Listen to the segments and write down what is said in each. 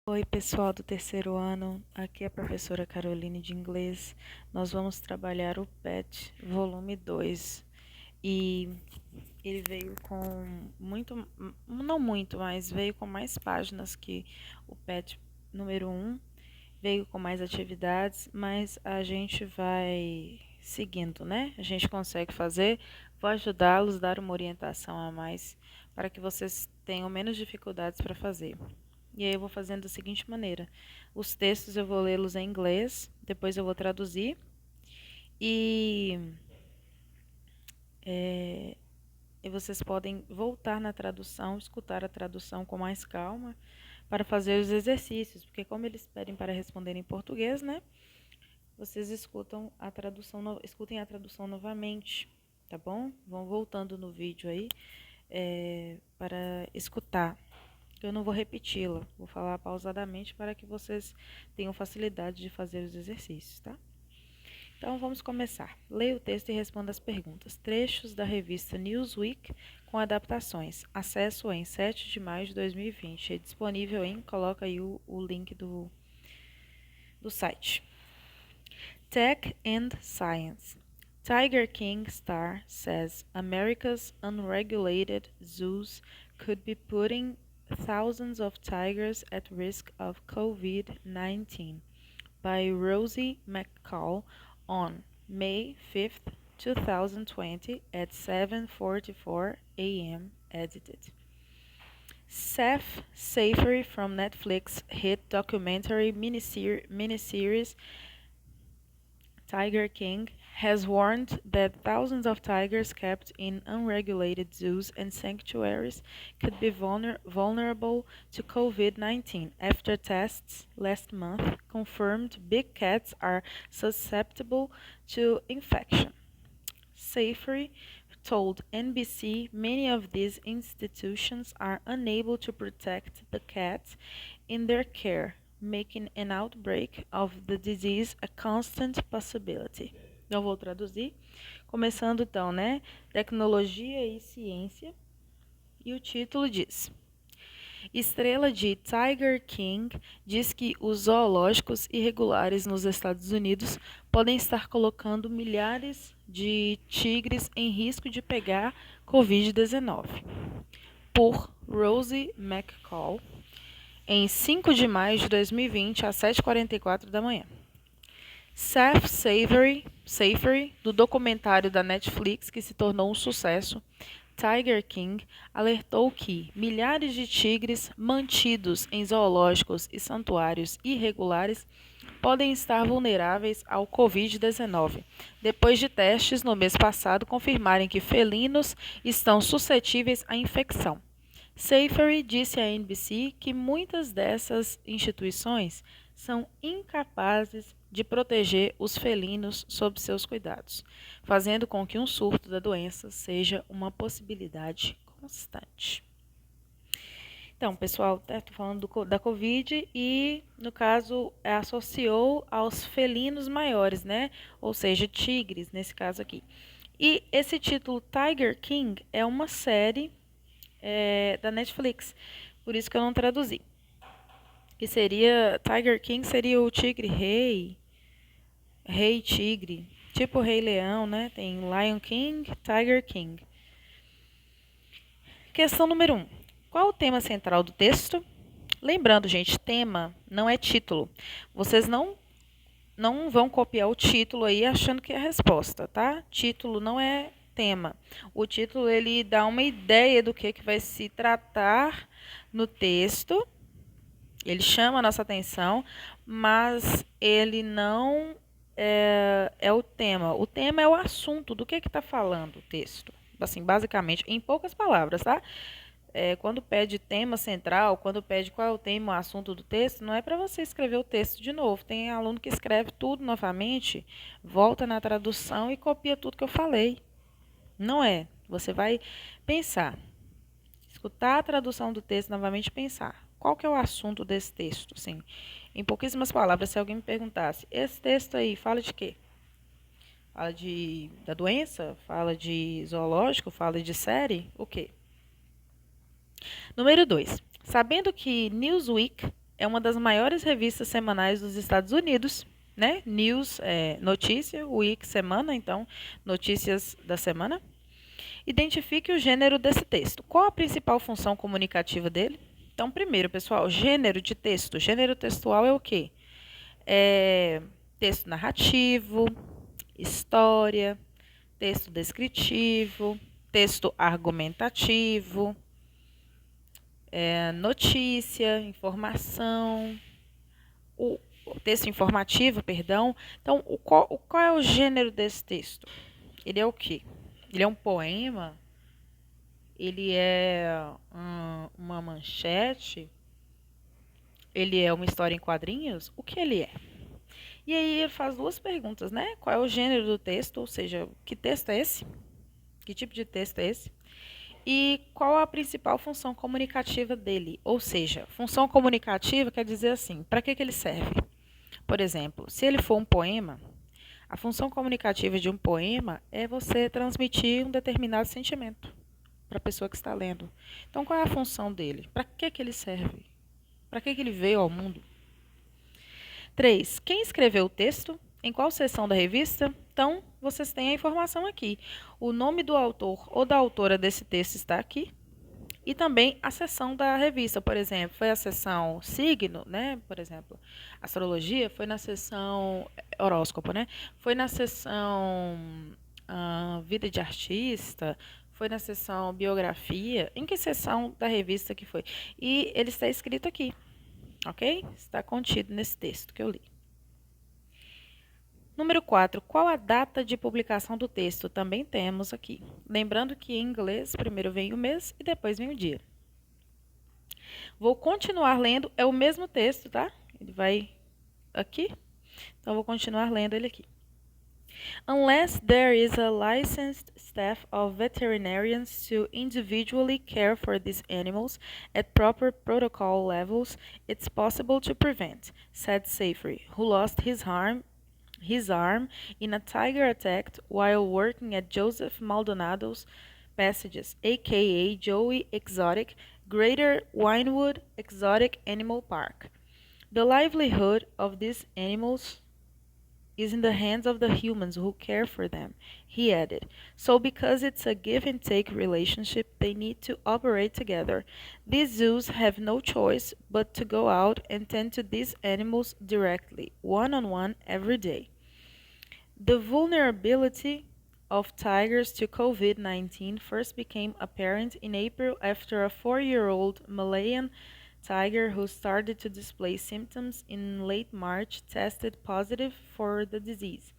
Oi, pessoal do terceiro ano, aqui é a professora Caroline de inglês. Nós vamos trabalhar o PET volume 2 e ele veio com muito, não muito, mas veio com mais páginas que o PET número um, veio com mais atividades, mas a gente vai seguindo, né? A gente consegue fazer, vou ajudá-los, dar uma orientação a mais para que vocês tenham menos dificuldades para fazer. E aí eu vou fazendo da seguinte maneira: os textos eu vou lê-los em inglês, depois eu vou traduzir e, é, e vocês podem voltar na tradução, escutar a tradução com mais calma para fazer os exercícios, porque como eles pedem para responder em português, né? Vocês escutem a tradução novamente, tá bom? Vão voltando no vídeo aí para escutar. Eu não vou repeti-la, vou falar pausadamente para que vocês tenham facilidade de fazer os exercícios, tá? Então vamos começar. Leia o texto e responda as perguntas. Trechos da revista Newsweek com adaptações. Acesso em 7 de maio de 2020. É disponível coloca aí o link do site. Tech and Science. Tiger King star says America's unregulated zoos could be putting thousands of tigers at risk of COVID-19 by Rosie McCall on May 5th, 2020 at 7:44 a.m. edited. Seth Safari from Netflix hit documentary miniseries Tiger King has warned that thousands of tigers kept in unregulated zoos and sanctuaries could be vulnerable to COVID-19 after tests last month confirmed big cats are susceptible to infection. Safari told NBC many of these institutions are unable to protect the cats in their care, making an outbreak of the disease a constant possibility. Eu vou traduzir, começando então, né? Tecnologia e ciência. E o título diz: Estrela de Tiger King diz que os zoológicos irregulares nos Estados Unidos podem estar colocando milhares de tigres em risco de pegar Covid-19. Por Rosie McCall, em 5 de maio de 2020, às 7h44 da manhã. Seth Safari, do documentário da Netflix que se tornou um sucesso, Tiger King, alertou que milhares de tigres mantidos em zoológicos e santuários irregulares podem estar vulneráveis ao Covid-19, depois de testes no mês passado confirmarem que felinos estão suscetíveis à infecção. Safari disse à NBC que muitas dessas instituições são incapazes de proteger os felinos sob seus cuidados, fazendo com que um surto da doença seja uma possibilidade constante. Então, pessoal, estou falando da Covid e, no caso, associou aos felinos maiores, né? Ou seja, tigres, nesse caso aqui. E esse título Tiger King é uma série da Netflix, por isso que eu não traduzi. Que seria, Tiger King seria o tigre rei, rei tigre, tipo Rei Leão, né? Tem Lion King, Tiger King. Questão número 1. Qual o tema central do texto? Lembrando, gente, tema não é título. Vocês não vão copiar o título aí achando que é a resposta, tá? Título não é tema. O título ele dá uma ideia do que vai se tratar no texto. Ele chama a nossa atenção, mas ele não é o tema. O tema é o assunto, do que está falando o texto. Assim, basicamente, em poucas palavras, tá? Quando pede tema central, quando pede qual é o tema, o assunto do texto, não é para você escrever o texto de novo. Tem aluno que escreve tudo novamente, volta na tradução e copia tudo que eu falei. Não é. Você vai pensar, escutar a tradução do texto novamente e pensar. Qual que é o assunto desse texto? Assim, em pouquíssimas palavras, se alguém me perguntasse, esse texto aí fala de quê? Fala da doença? Fala de zoológico? Fala de série? O quê? Número 2. Sabendo que Newsweek é uma das maiores revistas semanais dos Estados Unidos, né? News, notícia, Week, semana, então, notícias da semana. Identifique o gênero desse texto. Qual a principal função comunicativa dele? Então, primeiro, pessoal, gênero de texto. Gênero textual é o quê? É texto narrativo, história, texto descritivo, texto argumentativo, notícia, informação, o texto informativo, perdão. Então, qual é o gênero desse texto? Ele é o quê? Ele é um poema? Ele é uma manchete? Ele é uma história em quadrinhos? O que ele é? E aí ele faz duas perguntas, né? Qual é o gênero do texto? Ou seja, que texto é esse? Que tipo de texto é esse? E qual a principal função comunicativa dele? Ou seja, função comunicativa quer dizer assim, para que ele serve? Por exemplo, se ele for um poema, a função comunicativa de um poema é você transmitir um determinado sentimento para a pessoa que está lendo. Então, qual é a função dele? Para que ele serve? Para que ele veio ao mundo? 3. Quem escreveu o texto? Em qual seção da revista? Então, vocês têm a informação aqui. O nome do autor ou da autora desse texto está aqui. E também a seção da revista, por exemplo, foi a seção signo, né? Por exemplo, astrologia foi na seção horóscopo, né? Foi na seção vida de artista, foi na seção biografia. Em que seção da revista que foi? E ele está escrito aqui, ok? Está contido nesse texto que eu li. Número 4. Qual a data de publicação do texto? Também temos aqui. Lembrando que em inglês, primeiro vem o mês e depois vem o dia. Vou continuar lendo, é o mesmo texto, tá? Ele vai aqui. Então, vou continuar lendo ele aqui. Unless there is a licensed staff of veterinarians to individually care for these animals at proper protocol levels, it's possible to prevent, said Safety, who lost his arm in a tiger attack while working at Joseph Maldonado's Passages, aka Joey Exotic, Greater Winewood Exotic Animal Park. The livelihood of these animals is in the hands of the humans who care for them, he added. So because it's a give and take relationship, they need to operate together. These zoos have no choice but to go out and tend to these animals directly, one-on-one, every day. The vulnerability of tigers to COVID-19 first became apparent in April after a 4-year-old Malayan tiger who started to display symptoms in late March tested positive for the disease.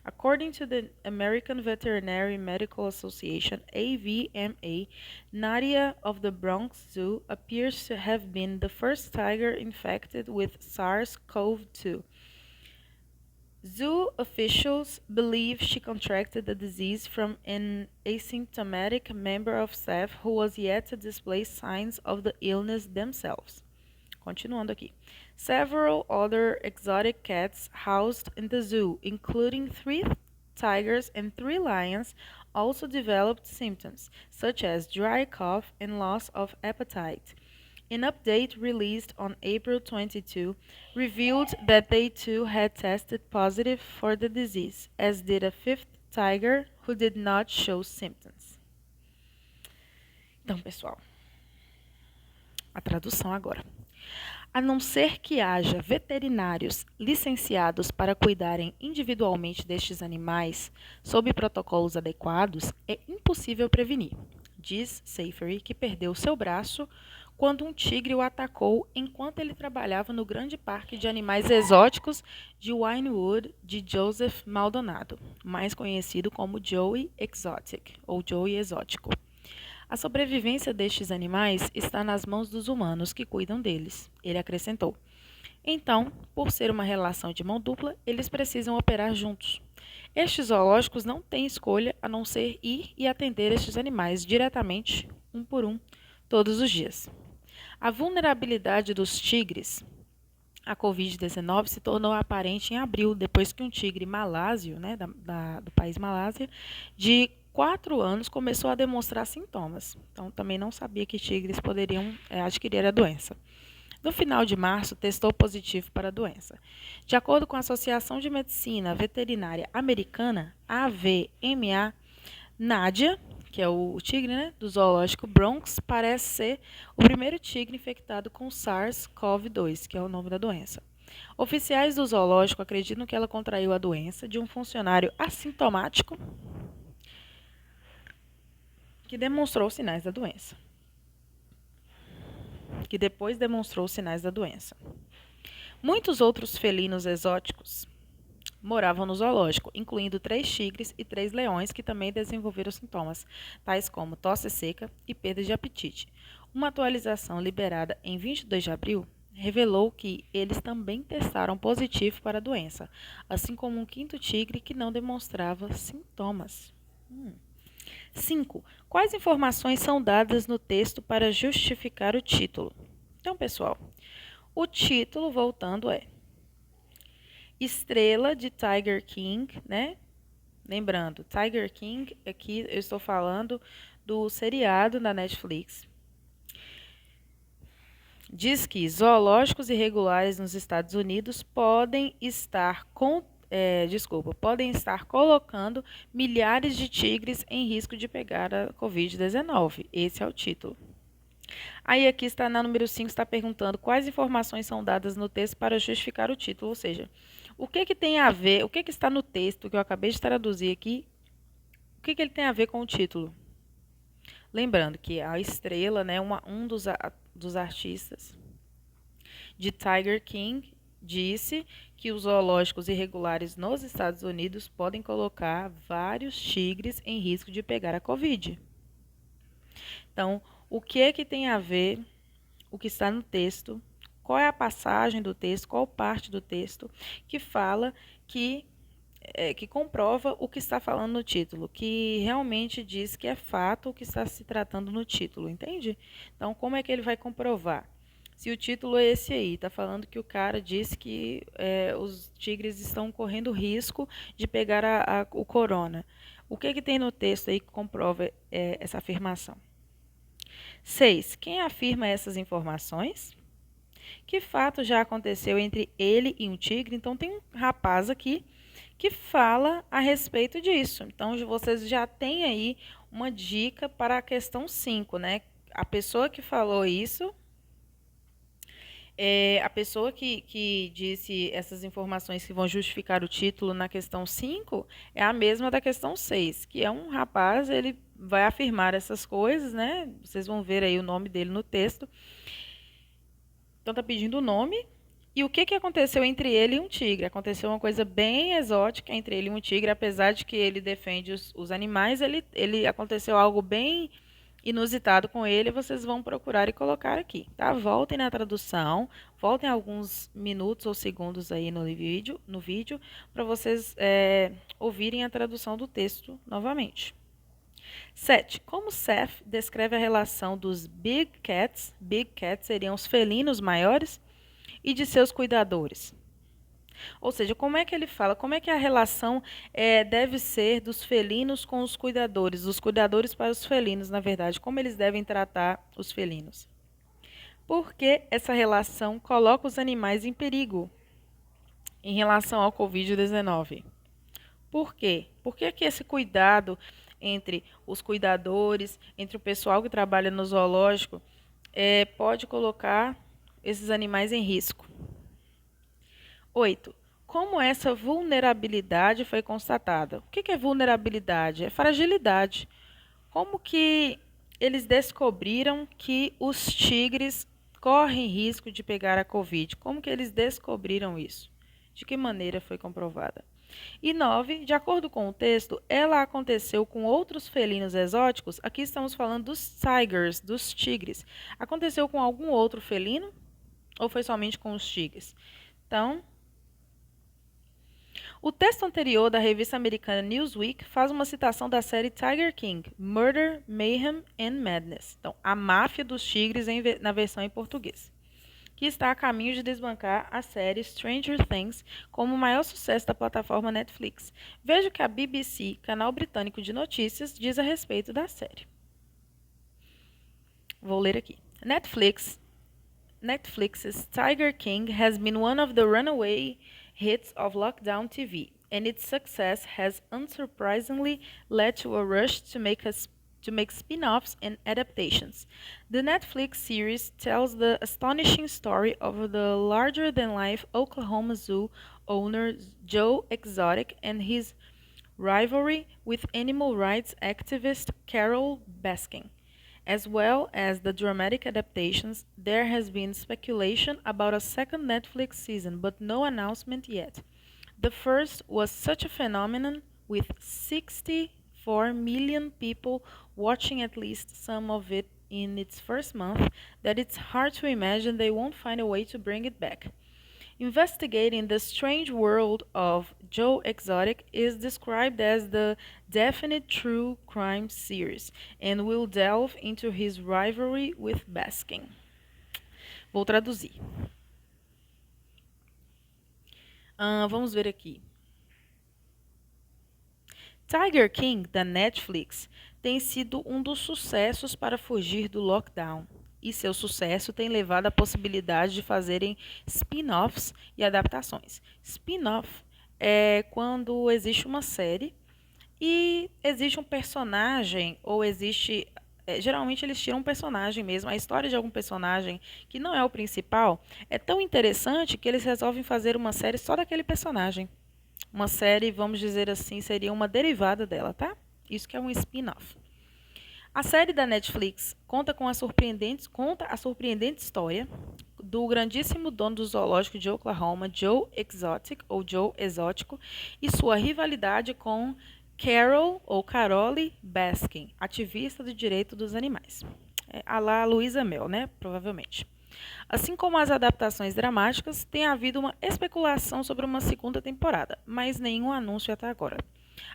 According to the American Veterinary Medical Association, AVMA, Nadia of the Bronx Zoo appears to have been the first tiger infected with SARS-CoV-2. Zoo officials believe she contracted the disease from an asymptomatic member of staff who was yet to display signs of the illness themselves. Continuando aqui. Several other exotic cats housed in the zoo, including 3 tigers and 3 lions, also developed symptoms, such as dry cough and loss of appetite. An update released on April 22 revealed that they too had tested positive for the disease, as did a 5th tiger who did not show symptoms. Então, pessoal, a tradução agora. A não ser que haja veterinários licenciados para cuidarem individualmente destes animais, sob protocolos adequados, é impossível prevenir, diz Safety, que perdeu seu braço quando um tigre o atacou enquanto ele trabalhava no grande parque de animais exóticos de Winewood de Joseph Maldonado, mais conhecido como Joey Exotic, ou Joey Exótico. A sobrevivência destes animais está nas mãos dos humanos que cuidam deles, ele acrescentou. Então, por ser uma relação de mão dupla, eles precisam operar juntos. Estes zoológicos não têm escolha a não ser ir e atender estes animais diretamente, um por um, todos os dias. A vulnerabilidade dos tigres à Covid-19 se tornou aparente em abril, depois que um tigre malásio, né, do país Malásia, de 4 anos, começou a demonstrar sintomas. Então, também não sabia que tigres poderiam adquirir a doença. no final de março, testou positivo para a doença. De acordo com a Associação de Medicina Veterinária Americana, AVMA, Nádia, que é o tigre, né, do zoológico Bronx, parece ser o primeiro tigre infectado com SARS-CoV-2, que é o nome da doença. Oficiais do zoológico acreditam que ela contraiu a doença de um funcionário assintomático que demonstrou sinais da doença. Que depois demonstrou sinais da doença. Muitos outros felinos exóticos moravam no zoológico, incluindo 3 tigres e 3 leões que também desenvolveram sintomas, tais como tosse seca e perda de apetite. Uma atualização liberada em 22 de abril revelou que eles também testaram positivo para a doença, assim como um quinto tigre que não demonstrava sintomas. 5. Quais informações são dadas no texto para justificar o título? Então, pessoal, o título, voltando, é Estrela de Tiger King, né? Lembrando, Tiger King, aqui eu estou falando do seriado da Netflix. Diz que zoológicos irregulares nos Estados Unidos podem estar colocando milhares de tigres em risco de pegar a Covid-19. Esse é o título. Aí aqui está na número 5, está perguntando quais informações são dadas no texto para justificar o título, ou seja, o que tem a ver, o que está no texto que eu acabei de traduzir aqui, o que ele tem a ver com o título? Lembrando que a estrela, né, um dos artistas de Tiger King, disse que os zoológicos irregulares nos Estados Unidos podem colocar vários tigres em risco de pegar a Covid. Então, o que tem a ver o que está no texto, qual é a passagem do texto, qual parte do texto que fala que comprova o que está falando no título, que realmente diz que é fato o que está se tratando no título, entende? Então, como é que ele vai comprovar? Se o título é esse aí, está falando que o cara disse que os tigres estão correndo risco de pegar o corona. O que tem no texto aí que comprova essa afirmação? 6. Quem afirma essas informações? Que fato já aconteceu entre ele e um tigre? Então, tem um rapaz aqui que fala a respeito disso. Então, vocês já têm aí uma dica para a questão 5, né? A pessoa que falou isso, a pessoa que disse essas informações que vão justificar o título na questão 5 é a mesma da questão 6, que é um rapaz, ele vai afirmar essas coisas, né? Vocês vão ver aí o nome dele no texto. Então, está pedindo o nome. E o que aconteceu entre ele e um tigre? Aconteceu uma coisa bem exótica entre ele e um tigre, apesar de que ele defende os animais, ele aconteceu algo bem inusitado com ele, vocês vão procurar e colocar aqui, tá? Voltem na tradução, voltem alguns minutos ou segundos aí no vídeo para vocês ouvirem a tradução do texto novamente. 7. Como Seth descreve a relação dos big cats seriam os felinos maiores, e de seus cuidadores? Ou seja, como é que ele fala, como é que a relação deve ser dos felinos com os cuidadores, dos cuidadores para os felinos, na verdade, como eles devem tratar os felinos? Porque essa relação coloca os animais em perigo em relação ao Covid-19? Por quê? Por que esse cuidado entre os cuidadores, entre o pessoal que trabalha no zoológico, pode colocar esses animais em risco? 8. Como essa vulnerabilidade foi constatada? O que é vulnerabilidade? É fragilidade. Como que eles descobriram que os tigres correm risco de pegar a Covid? Como que eles descobriram isso? De que maneira foi comprovada? E 9, de acordo com o texto, ela aconteceu com outros felinos exóticos. Aqui estamos falando dos tigers, dos tigres. Aconteceu com algum outro felino? Ou foi somente com os tigres? Então, o texto anterior da revista americana Newsweek faz uma citação da série Tiger King, Murder, Mayhem and Madness. Então, a máfia dos tigres na versão em português, que está a caminho de desbancar a série Stranger Things como o maior sucesso da plataforma Netflix. Veja o que a BBC, canal britânico de notícias, diz a respeito da série. Vou ler aqui. Netflix Netflix's Tiger King has been one of the runaway hits of lockdown TV, and its success has unsurprisingly led to a rush to make spin-offs and adaptations. The Netflix series tells the astonishing story of the larger-than-life Oklahoma Zoo owner Joe Exotic and his rivalry with animal rights activist Carol Baskin. As well as the dramatic adaptations, there has been speculation about a second Netflix season, but no announcement yet. The first was such a phenomenon, with 64 million people watching at least some of it in its first month, that it's hard to imagine they won't find a way to bring it back. Investigating the strange world of Joe Exotic is described as the definite true crime series and will delve into his rivalry with Baskin. Vou traduzir. Vamos ver aqui. Tiger King, da Netflix, tem sido um dos sucessos para fugir do lockdown. E seu sucesso tem levado à possibilidade de fazerem spin-offs e adaptações. Spin-off é quando existe uma série e existe um personagem, ou existe. Geralmente eles tiram um personagem mesmo. A história de algum personagem que não é o principal é tão interessante que eles resolvem fazer uma série só daquele personagem. Uma série, vamos dizer assim, seria uma derivada dela, tá? Isso que é um spin-off. A série da Netflix conta a surpreendente história do grandíssimo dono do zoológico de Oklahoma, Joe Exotic, ou Joe Exótico, e sua rivalidade com Carol, ou Carole Baskin, ativista do direito dos animais. A lá Luísa Mel, né? Provavelmente. Assim como as adaptações dramáticas, tem havido uma especulação sobre uma segunda temporada, mas nenhum anúncio até agora.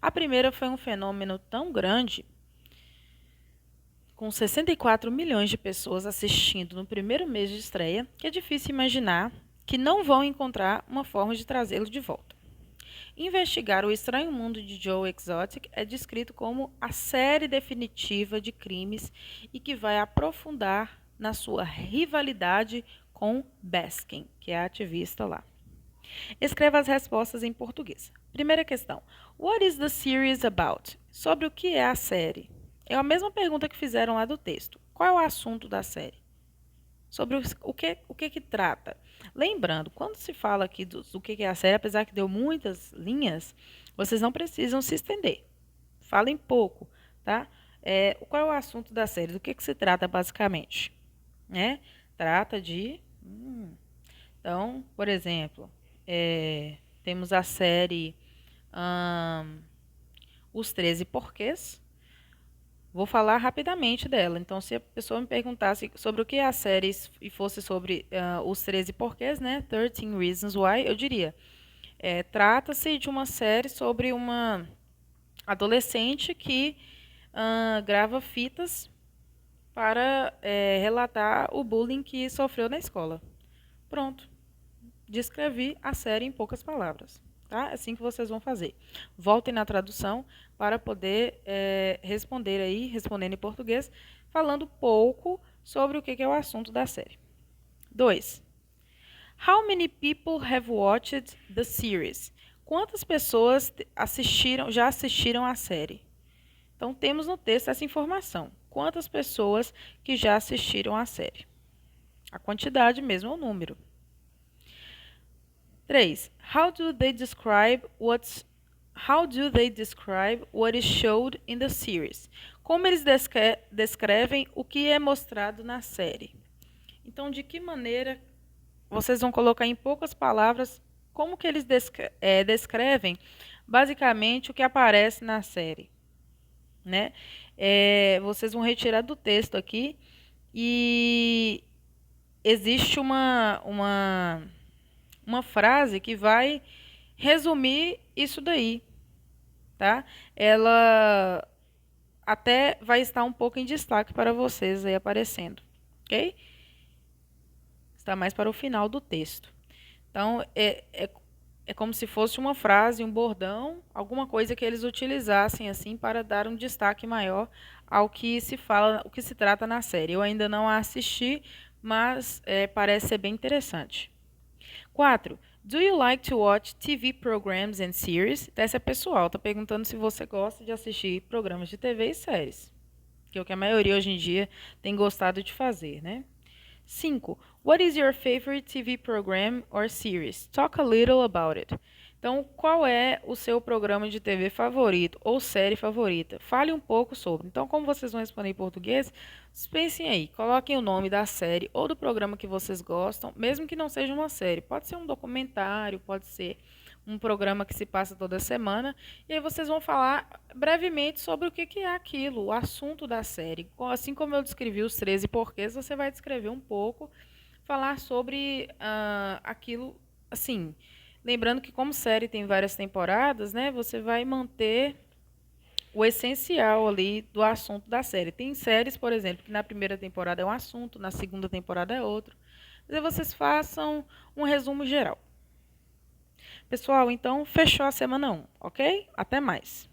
A primeira foi um fenômeno tão grande, com 64 milhões de pessoas assistindo no primeiro mês de estreia, que é difícil imaginar que não vão encontrar uma forma de trazê-lo de volta. Investigar o estranho mundo de Joe Exotic é descrito como a série definitiva de crimes e que vai aprofundar na sua rivalidade com Baskin, que é a ativista lá. Escreva as respostas em português. Primeira questão. What is the series about? Sobre o que é a série? É a mesma pergunta que fizeram lá do texto. Qual é o assunto da série? Sobre o que trata? Lembrando, quando se fala aqui do que é a série, apesar que deu muitas linhas, vocês não precisam se estender. Falem pouco, tá? Qual é o assunto da série? Do que se trata basicamente? Trata de... Então, por exemplo, temos a série Os 13 Porquês. Vou falar rapidamente dela. Então, se a pessoa me perguntasse sobre o que é a série e fosse sobre os 13 porquês, né? 13 Reasons Why, eu diria. Trata-se de uma série sobre uma adolescente que grava fitas para relatar o bullying que sofreu na escola. Pronto. Descrevi a série em poucas palavras. Tá? É assim que vocês vão fazer. Voltem na tradução para poder respondendo em português, falando pouco sobre o que é o assunto da série. 2. How many people have watched the series? Quantas pessoas já assistiram à série? Então, temos no texto essa informação. Quantas pessoas que já assistiram à série? A quantidade mesmo é o número. 3. How do they describe what is showed in the series? Como eles descrevem o que é mostrado na série? Então, de que maneira vocês vão colocar em poucas palavras como que eles descrevem basicamente o que aparece na série, né? Vocês vão retirar do texto aqui e existe uma frase que vai resumir isso daí, tá? Ela até vai estar um pouco em destaque para vocês aí aparecendo, ok? Está mais para o final do texto. Então, é como se fosse uma frase, um bordão, alguma coisa que eles utilizassem assim para dar um destaque maior ao que se fala, o que se trata na série. Eu ainda não a assisti, mas parece ser bem interessante. 4. Do you like to watch TV programs and series? Essa é pessoal, tá perguntando se você gosta de assistir programas de TV e séries, que é o que a maioria hoje em dia tem gostado de fazer, né? 5. What is your favorite TV program or series? Talk a little about it. Então, qual é o seu programa de TV favorito ou série favorita? Fale um pouco sobre. Então, como vocês vão responder em português, pensem aí, coloquem o nome da série ou do programa que vocês gostam, mesmo que não seja uma série. Pode ser um documentário, pode ser um programa que se passa toda semana, e aí vocês vão falar brevemente sobre o que é aquilo, o assunto da série. Assim como eu descrevi os 13 porquês, você vai descrever um pouco, falar sobre aquilo, assim, lembrando que como série tem várias temporadas, né, você vai manter o essencial ali do assunto da série. Tem séries, por exemplo, que na primeira temporada é um assunto, na segunda temporada é outro. Mas aí vocês façam um resumo geral. Pessoal, então fechou a semana 1, ok? Até mais.